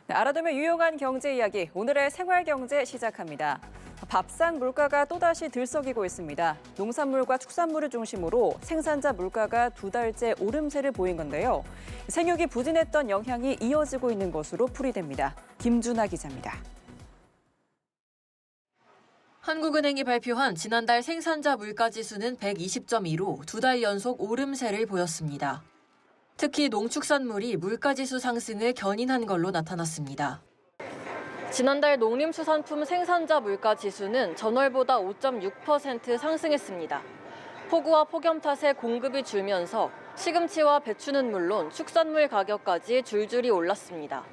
네, 알아두면 유용한 경제 이야기, 오늘의 생활경제 시작합니다. 밥상 물가가 또다시 들썩이고 있습니다. 농산물과 축산물을 중심으로 생산자 물가가 두 달째 오름세를 보인 건데요. 생육이 부진했던 영향이 이어지고 있는 것으로 풀이됩니다. 김준하 기자입니다. 한국은행이 발표한 지난달 생산자 물가지수는 120.2로 두 달 연속 오름세를 보였습니다. 특히 농축산물이 물가지수 상승을 견인한 걸로 나타났습니다. 지난달 농림수산품 생산자 물가지수는 전월보다 5.6% 상승했습니다. 폭우와 폭염 탓에 공급이 줄면서 시금치와 배추는 물론 축산물 가격까지 줄줄이 올랐습니다.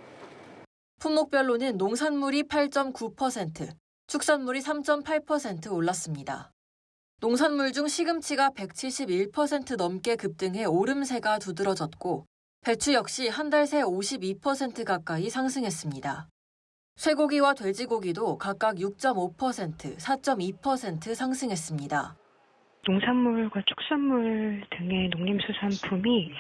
품목별로는 농산물이 8.9%, 축산물이 3.8% 올랐습니다. 농산물 중 시금치가 171% 넘게 급등해 오름세가 두드러졌고 배추 역시 한 달 새 52% 가까이 상승했습니다. 쇠고기와 돼지고기도 각각 6.5%, 4.2% 상승했습니다. 농산물과 축산물 등의 농림수산품이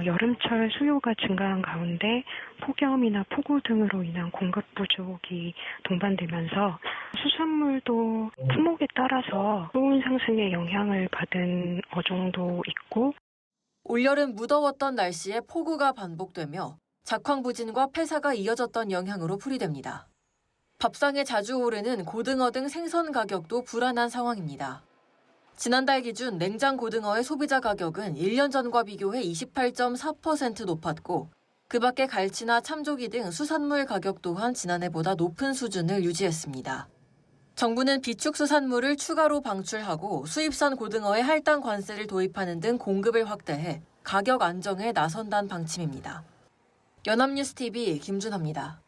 여름철 수요가 증가한 가운데 폭염이나 폭우 등으로 인한 공급 부족이 동반되면서 수산물도 품목에 따라서 좋은 상승의 영향을 받은 어종도 있고 올여름 무더웠던 날씨에 폭우가 반복되며 작황부진과 폐사가 이어졌던 영향으로 풀이됩니다. 밥상에 자주 오르는 고등어 등 생선 가격도 불안한 상황입니다. 지난달 기준 냉장 고등어의 소비자 가격은 1년 전과 비교해 28.4% 높았고 그 밖에 갈치나 참조기 등 수산물 가격 또한 지난해보다 높은 수준을 유지했습니다. 정부는 비축 수산물을 추가로 방출하고 수입산 고등어에 할당 관세를 도입하는 등 공급을 확대해 가격 안정에 나선다는 방침입니다. 연합뉴스TV 김준하입니다.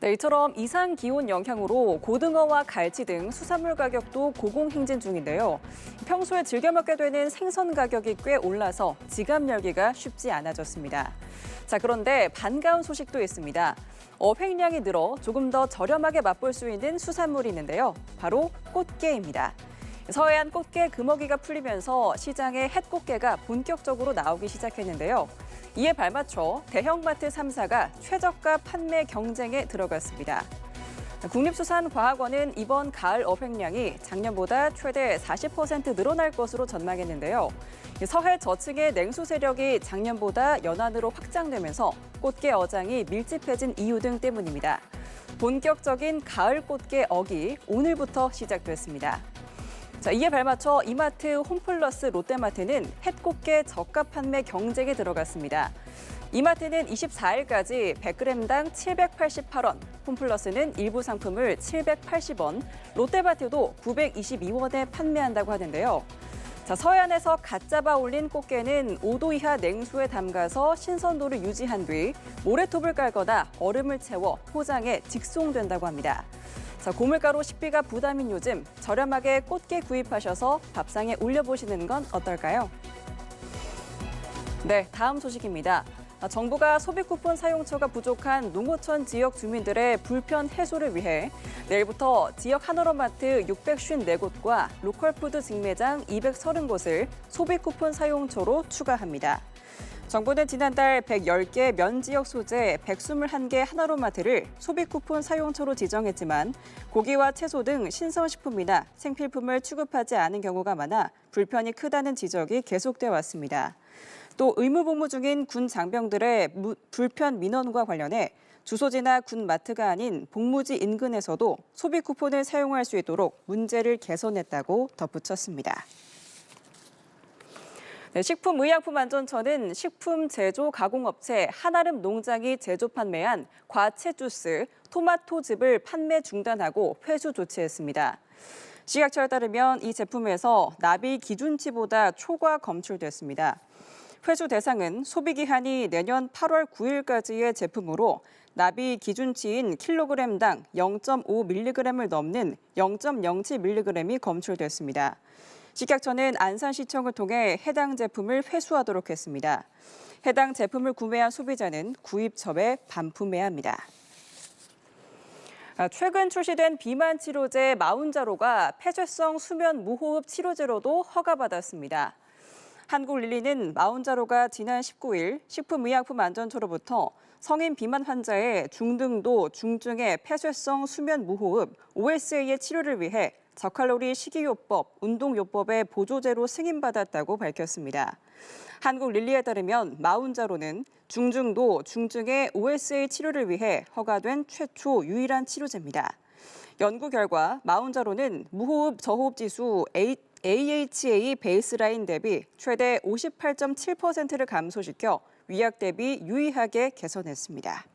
네, 이처럼 이상 기온 영향으로 고등어와 갈치 등 수산물 가격도 고공행진 중인데요. 평소에 즐겨 먹게 되는 생선 가격이 꽤 올라서 지갑 열기가 쉽지 않아졌습니다. 자, 그런데 반가운 소식도 있습니다. 어획량이 늘어 조금 더 저렴하게 맛볼 수 있는 수산물이 있는데요. 바로 꽃게입니다. 서해안 꽃게 금어기가 풀리면서 시장에 햇꽃게가 본격적으로 나오기 시작했는데요. 이에 발맞춰 대형마트 3사가 최저가 판매 경쟁에 들어갔습니다. 국립수산과학원은 이번 가을 어획량이 작년보다 최대 40% 늘어날 것으로 전망했는데요. 서해 저층의 냉수 세력이 작년보다 연안으로 확장되면서 꽃게 어장이 밀집해진 이유 등 때문입니다. 본격적인 가을 꽃게 어기 오늘부터 시작됐습니다. 자, 이에 발맞춰 이마트, 홈플러스, 롯데마트는 햇꽃게 저가 판매 경쟁에 들어갔습니다. 이마트는 24일까지 100g당 788원, 홈플러스는 일부 상품을 780원, 롯데마트도 922원에 판매한다고 하는데요. 자, 서해안에서 갓 잡아 올린 꽃게는 5도 이하 냉수에 담가서 신선도를 유지한 뒤 모래톱을 깔거나 얼음을 채워 포장에 직송된다고 합니다. 자, 고물가로 식비가 부담인 요즘 저렴하게 꽃게 구입하셔서 밥상에 올려보시는 건 어떨까요? 네, 다음 소식입니다. 정부가 소비 쿠폰 사용처가 부족한 농어촌 지역 주민들의 불편 해소를 위해 내일부터 지역 한우러마트 654곳과 로컬푸드 직매장 230곳을 소비 쿠폰 사용처로 추가합니다. 정부는 지난달 110개 면지역 소재 121개 하나로마트를 소비 쿠폰 사용처로 지정했지만 고기와 채소 등 신선식품이나 생필품을 취급하지 않은 경우가 많아 불편이 크다는 지적이 계속돼 왔습니다. 또 의무복무 중인 군 장병들의 불편 민원과 관련해 주소지나 군 마트가 아닌 복무지 인근에서도 소비 쿠폰을 사용할 수 있도록 문제를 개선했다고 덧붙였습니다. 네, 식품의약품안전처는 식품 제조 가공업체 한아름 농장이 제조 판매한 과채 주스, 토마토즙을 판매 중단하고 회수 조치했습니다. 식약처에 따르면 이 제품에서 납이 기준치보다 초과 검출됐습니다. 회수 대상은 소비기한이 내년 8월 9일까지의 제품으로 납이 기준치인 킬로그램당 0.5mg을 넘는 0.07mg이 검출됐습니다. 식약처는 안산시청을 통해 해당 제품을 회수하도록 했습니다. 해당 제품을 구매한 소비자는 구입처에 반품해야 합니다. 최근 출시된 비만 치료제 마운자로가 폐쇄성 수면 무호흡 치료제로도 허가받았습니다. 한국릴리는 마운자로가 지난 19일 식품의약품안전처로부터 성인 비만 환자의 중등도 중증의 폐쇄성 수면 무호흡 OSA의 치료를 위해 저칼로리 식이요법, 운동요법의 보조제로 승인받았다고 밝혔습니다. 한국릴리에 따르면 마운자로는 중증도 중증의 OSA 치료를 위해 허가된 최초 유일한 치료제입니다. 연구 결과 마운자로는 무호흡 저호흡 지수 AHA 베이스라인 대비 최대 58.7%를 감소시켜 위약 대비 유의하게 개선했습니다.